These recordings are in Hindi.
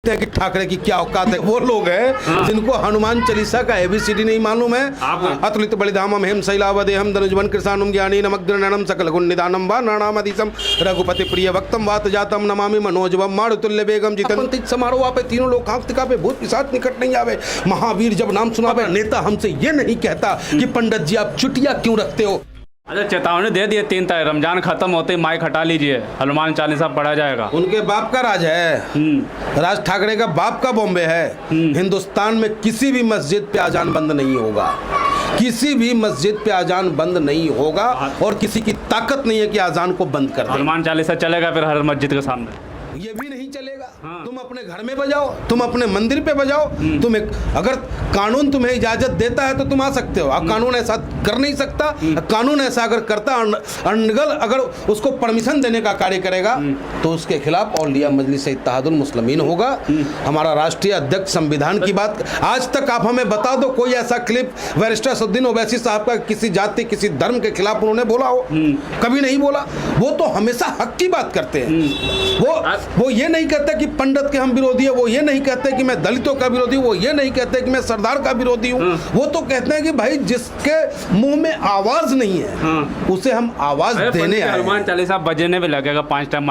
हैं कि ठाकरे की क्या औकात है। वो लोग हैं जिनको हनुमान चालीसा का ABCD नहीं मालूम है। अतुलित बलिधामम हेम शैलावदेहम धनुजवन कृष्णानुम ज्ञानी नमग्रनम सकल गुण निदानम वा नानामदिसम रघुपति प्रिय वक्तम वात जातम नमामि मनोजवम मारुतुल्य बेगम जितंति समारोह पे तीनों लोग कांतिका पे भूत पिशाच निकट नहीं आवे। महावीर जब नाम सुनावे। नेता हमसे ये नहीं कहता कि पंडित जी आप चुटिया क्यों रखते हो। अच्छा, चेतावनी दे दिए 3 तारीख, रमजान खत्म होते ही माइक हटा लीजिए, हनुमान चालीसा पढ़ा जाएगा। उनके बाप का राज है। राज ठाकरे का बाप का बॉम्बे है। हिंदुस्तान में किसी भी मस्जिद पे अजान बंद नहीं होगा, किसी भी मस्जिद पे अजान बंद नहीं होगा और किसी की ताकत नहीं है कि अजान को बंद कर दे। हनुमान चालीसा चलेगा फिर हर मस्जिद के सामने? ये भी नहीं चलेगा। तुम अपने घर में बजाओ, तुम अपने मंदिर पे बजाओ। तुम अगर कानून तुम्हें इजाजत देता है तो तुम आ सकते हो। कानून ऐसा कर नहीं सकता। कानून ऐसा अगर करता, अनगल अगर उसको परमिशन देने का कार्य करेगा तो उसके खिलाफ औलिया मजलिस इत्तेहादुल मुस्लिमीन होगा। हमारा राष्ट्रीय अध्यक्ष संविधान की बात, आज तक आप हमें बता दो कोई ऐसा क्लिप बैरिस्टर असदुद्दीन ओवैसी साहब का किसी जाति किसी धर्म के खिलाफ उन्होंने बोला हो? कभी नहीं बोला। वो तो हमेशा हक की बात करते हैं। वो ये नहीं कहते कि पंडित के हम विरोधी है, वो ये नहीं कहते कि मैं दलितों का विरोधी हूँ, वो ये नहीं कहते कि मैं सरदार का विरोधी हूँ। वो तो कहते हैं कि भाई जिसके मुंह में आवाज नहीं है उसे हम आवाज देने आए। हनुमान चालीसा बजने भी लगेगा 5 टाइम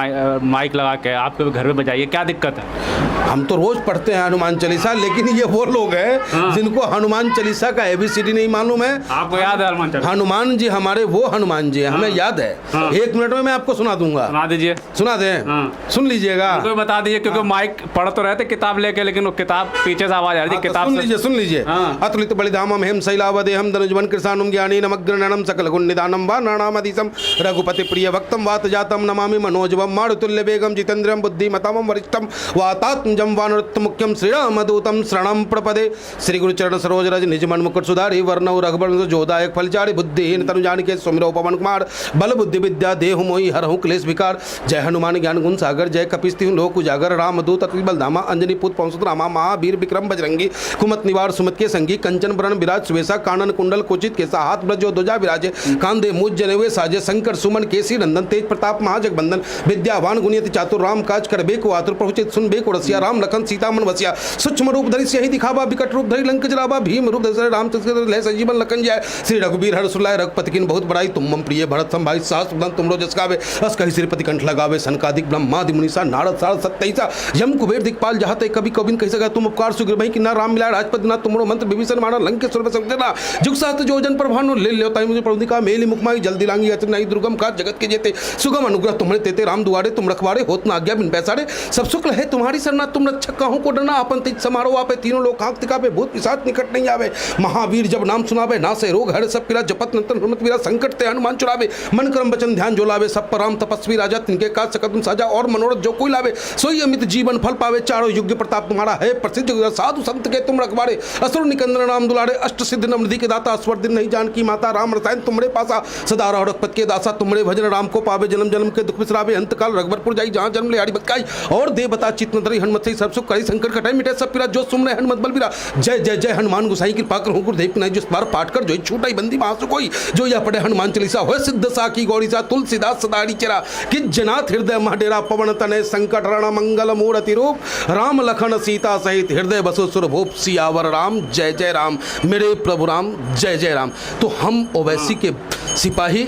माइक लगा के, आपके घर में बजाइए, क्या दिक्कत है? हम तो रोज पढ़ते हैं हनुमान चालीसा, लेकिन ये वो लोग हैं जिनको हनुमान चालीसा का ABCD नहीं मालूम है। आपको याद है हनुमान चालीसा? हनुमान जी हमारे वो हनुमान जी हैं, हमें याद है। 1 मिनट में मैं आपको सुना दूंगा। सुना दीजिए। सुना दें? सुन लीजिएगा। तो बता दीजिए, क्योंकि माइक पढ़ तो रहे थे किताब लेके, लेकिन वो किताब पीछे से आवाज आ रही थी। किताब सुन लीजिए। अतुलित बलिधामम हेम शैलावदेहम धनुजवन कृष्णानुम ज्ञानी नमग्रनम सकल गुण निदानम वा नानामदिसम रघुपति प्रिय वक्तम वात जातम नमामि मनोजवम मारुतुल्य बेगम जितेन्द्रियम बुद्धिमतामम वरिष्ठम वातात्मजम वानरत्त मुख्यम श्रीरामदूतम शरणम प्रपदे। श्री गुरु चरण सरोज रज निज मन मुकुट सुधारी वर्णौ रघुबर जोदायक फलचारी बुद्धिहीन तनु जानिके सुमिरो पवन कुमार बल बुद्धि विद्या देहु मोहि हरहु क्लेश विकार। जय हनुमान ज्ञान गुण सागर जय कपिस्ति लोक उजागर रामदूत अति बलधामा अंजनी पुत्र पवन सुत रामा महावीर विक्रम बजरंगी कुमत निवार सुमत के संगी कंचन बरन विराज सुवेशा कानन कुंडल कोचित केसा हाथ ब्रजो ध्वजा विराजे कांधे मुझ जनेवे साजे शंकर सुमन केसी नंदन तेज प्रताप महाजगबंदन विद्यावान गुणियति चातुर राम काज कर बेको आतुर प्रभुचित सुन बेको रसिया राम लखन सीता मन वसिया सूक्ष्म रूप धरि सियहि दिखावा विकट रूप धरि लंक जलावा भीम रूप धरि रामचंद्र लय संजीवन लखन जाय श्री रघुबीर हर सुलाय रघुपति किन बहुत बड़ाई तुम मम प्रिय भरत संभाई सहस्र बदन तुमरो जस गावे अस कहि श्रीपति कंठ लगावे सनकादिक ब्रह्मादि मुनीसा नारद सारद सत्तईसा यम कुबेर दिक्पाल जहाँ ते कभी कबिन कह सका तुम उपकार सुग्रीव भई किन्ना राम मिलाय राजपति ना तुमरो मंत्र विभीषण माना लंकेश्वर में समझना जुग सहस्त्र जोजन पर भानु ले लो ताई मुझे प्रभुदिका मेली मुखमाई जल्दी लांगी अचर नहीं दुर्गम का जगत के जेते सुगम अनुग्रह तुम्हारे तेते राम दुआरे तुम रखवारे होत ना आज्ञा बिन पैसारे सब शुक्ल है तुम्हारी सरना तुम रक्षक कहूँ को डरना अपन तेज समारोह पे तीनों लोग कांतिका पे भूत पिशाच निकट नहीं आवे। महावीर जब नाम सुनावे ना से रोग हर सब पीरा जपत नंतन हनुमत वीरा संकट ते हनुमान चुरावे मन कर्म वचन ध्यान जो लावे सब पर राम तपस्वी राजा तिनके काज सकत साजा और मनोरथ जो कोई लावे सोई अमित जीवन फल पावे चारों युग प्रताप तुम्हारा है प्रसिद्ध साधु संत के तुम रखवारे असुर निकंदन राम दुलारे अष्ट सिद्धि नवनिधि के दाता स्वर दिन नहीं जान की माता राम रसायन तुमरे पासा सदा रहो रघुपत के दासा तुमरे भजन राम को पावे जन्म जन्म के दुख बिसरावे अंत काल रघुवरपुर जाई जहाँ जन्म ले आड़ी बतकाई और दे बता चित्त नदरी हनुमत से सब सुख करी संकट कटाई मिटे सब पीरा जो सुमरे हनुमत बलबीरा जय जय जय हनुमान गोसाई कृपा कर गुरुदेव की नहीं जो बार पाठ कर जो छूटाई बंदी महासु कोई जो यह पढ़े हनुमान चालीसा हो सिद्ध साखी गौरी सा तुलसीदास सदारी चरा कि जनाथ हृदय महडेरा पवन तने संकट रण मंगल मूर्ति रूप राम लखन सीता सहित हृदय बसु सुर भूप सियावर राम जय जय राम मेरे प्रभु राम जय जय राम। तो हम ओवैसी के सिपाही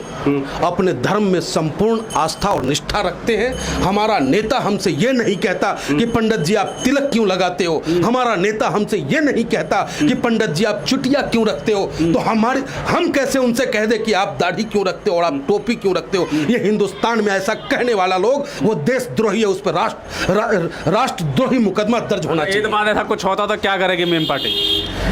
अपने धर्म में संपूर्ण आस्था और निष्ठा रखते हैं। हमारा नेता हमसे ये नहीं कहता कि पंडित जी आप तिलक क्यों लगाते हो। हमारा नेता हमसे ये नहीं कहता कि पंडित जी आप चुटिया क्यों रखते हो। तो हम कैसे उनसे कह दे कि आप दाढ़ी क्यों रखते हो और आप टोपी क्यों रखते हो। ये हिंदुस्तान में ऐसा कहने वाला लोग वो देशद्रोही है, उस पर राष्ट्रद्रोही मुकदमा दर्ज होना चाहिए। ऐसा कुछ होता तो क्या करेगी मीम पार्टी?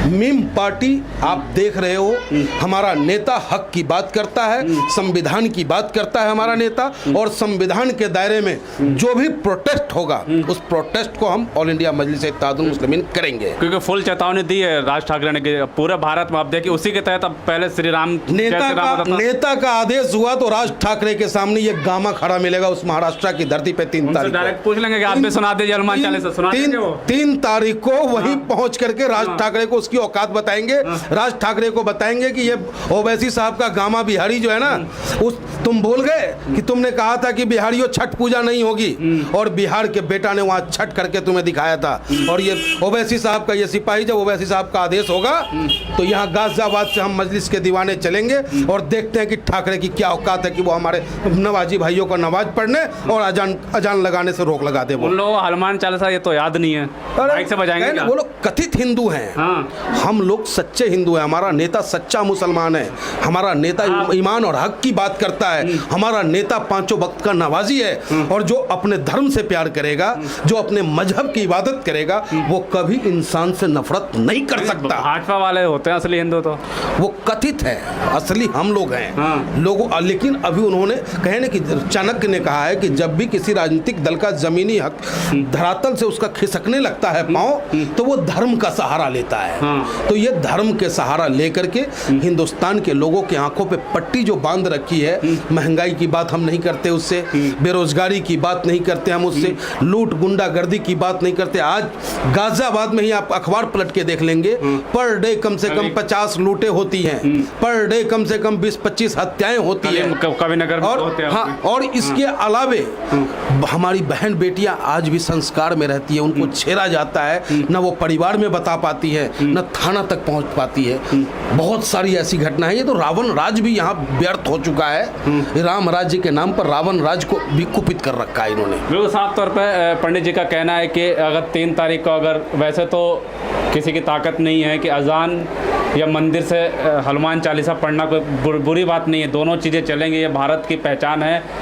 मीम पार्टी आप देख रहे हो, हमारा नेता हक की बात करता है, संविधान की बात करता है हमारा नेता, और संविधान के दायरे में जो भी प्रोटेस्ट होगा उस प्रोटेस्ट को हम ऑल इंडिया मजलिस इत्तेहादुल मुस्लिमीन करेंगे। क्योंकि फुल चेतावनी दी है राज ठाकरे ने कि पूरे भारत में आप देखिए उसी के तहत अब पहले श्री राम नेता का आदेश हुआ तो राज ठाकरे के सामने ये गामा खड़ा मिलेगा उस महाराष्ट्र की धरती पे 3 तारीख डायरेक्ट पूछ लेंगे कि आप भी सुना दीजिए हनुमान चालीसा सुना देंगे वो 3 तारीख को वहीं पहुंच करके राज ठाकरे को उसकी औकात बताएंगे। राज ठाकरे को बताएंगे कि ये ओवैसी साहब का गामा बिहारी जो है ना, उस तुम भूल गए कि तुमने कहा था कि बिहारियों छठ पूजा नहीं होगी। और बिहार के बेटा ने वहाँ छठ करके तुम्हें दिखाया था। और ये ओवैसी साहब का ये सिपाही, जब ओवैसी साहब का आदेश होगा तो यहाँ गाजियाबाद से हम मजलिस के दीवाने चलेंगे और देखते हैं कि ठाकरे की क्या औकात है कि वो हमारे नवाजी भाइयों को नमाज पढ़ने और अजान लगाने से रोक लगा दे। उन लोगों को हनुमान चालीसा ये तो याद नहीं है, माइक से बजाएंगे क्या? वो लोग कथित हिंदू हैं। हाँ। हम लोग सच्चे हिंदू हैं। हमारा नेता सच्चा मुसलमान है। हमारा नेता ईमान और हक की बात करता है। हमारा नेता पांचों वक्त का नवाजी है। और जो अपने धर्म से प्यार करेगा, जो अपने मजहब की इबादत करेगा, वो कभी इंसान से नफरत नहीं कर सकता। भाजपा वाले होते हैं असली हिंदू, तो वो कथित है, असली हम लोग हैं। हाँ। लोगों लेकिन अभी उन्होंने कहे ना कि चाणक्य ने कहा है कि जब भी किसी राजनीतिक दल का जमीनी हक धरातल से उसका खिसकने लगता है पांव, तो वो धर्म का सहारा लेता है। हाँ। तो ये धर्म के सहारा लेकर के हिंदुस्तान के लोगों के आंखों पे पट्टी जो बांध रखी है, महंगाई की बात हम नहीं करते उससे, बेरोजगारी की बात नहीं करते हम उससे, लूट गुंडागर्दी की बात नहीं करते। आज गाजियाबाद में ही आप अखबार पलट के देख लेंगे, पर डे कम से कम 50 लूटें होती हैं, पर डे कम से कम 20-25 हत्याएं होती हैं कभी नगर में होते हैं। हाँ, और इसके अलावे हमारी बहन बेटियां आज भी संस्कार में रहती है। उनको छेड़ा जाता है, न वो परिवार में बता पाती है, न थाना तक पहुंच पाती है। बहुत सारी ऐसी घटना है। ये तो रावण राज भी यहाँ व्यर्थ हो चुका है। राम राज्य के नाम पर रावण राज को भी कुपित कर रखा है इन्होंने। बिल्कुल साफ तौर पे पंडित जी का कहना है कि अगर 3 तारीख को, अगर वैसे तो किसी की ताकत नहीं है कि अजान या मंदिर से हनुमान चालीसा पढ़ना कोई बुरी बात नहीं है, दोनों चीज़ें चलेंगी। ये भारत की पहचान है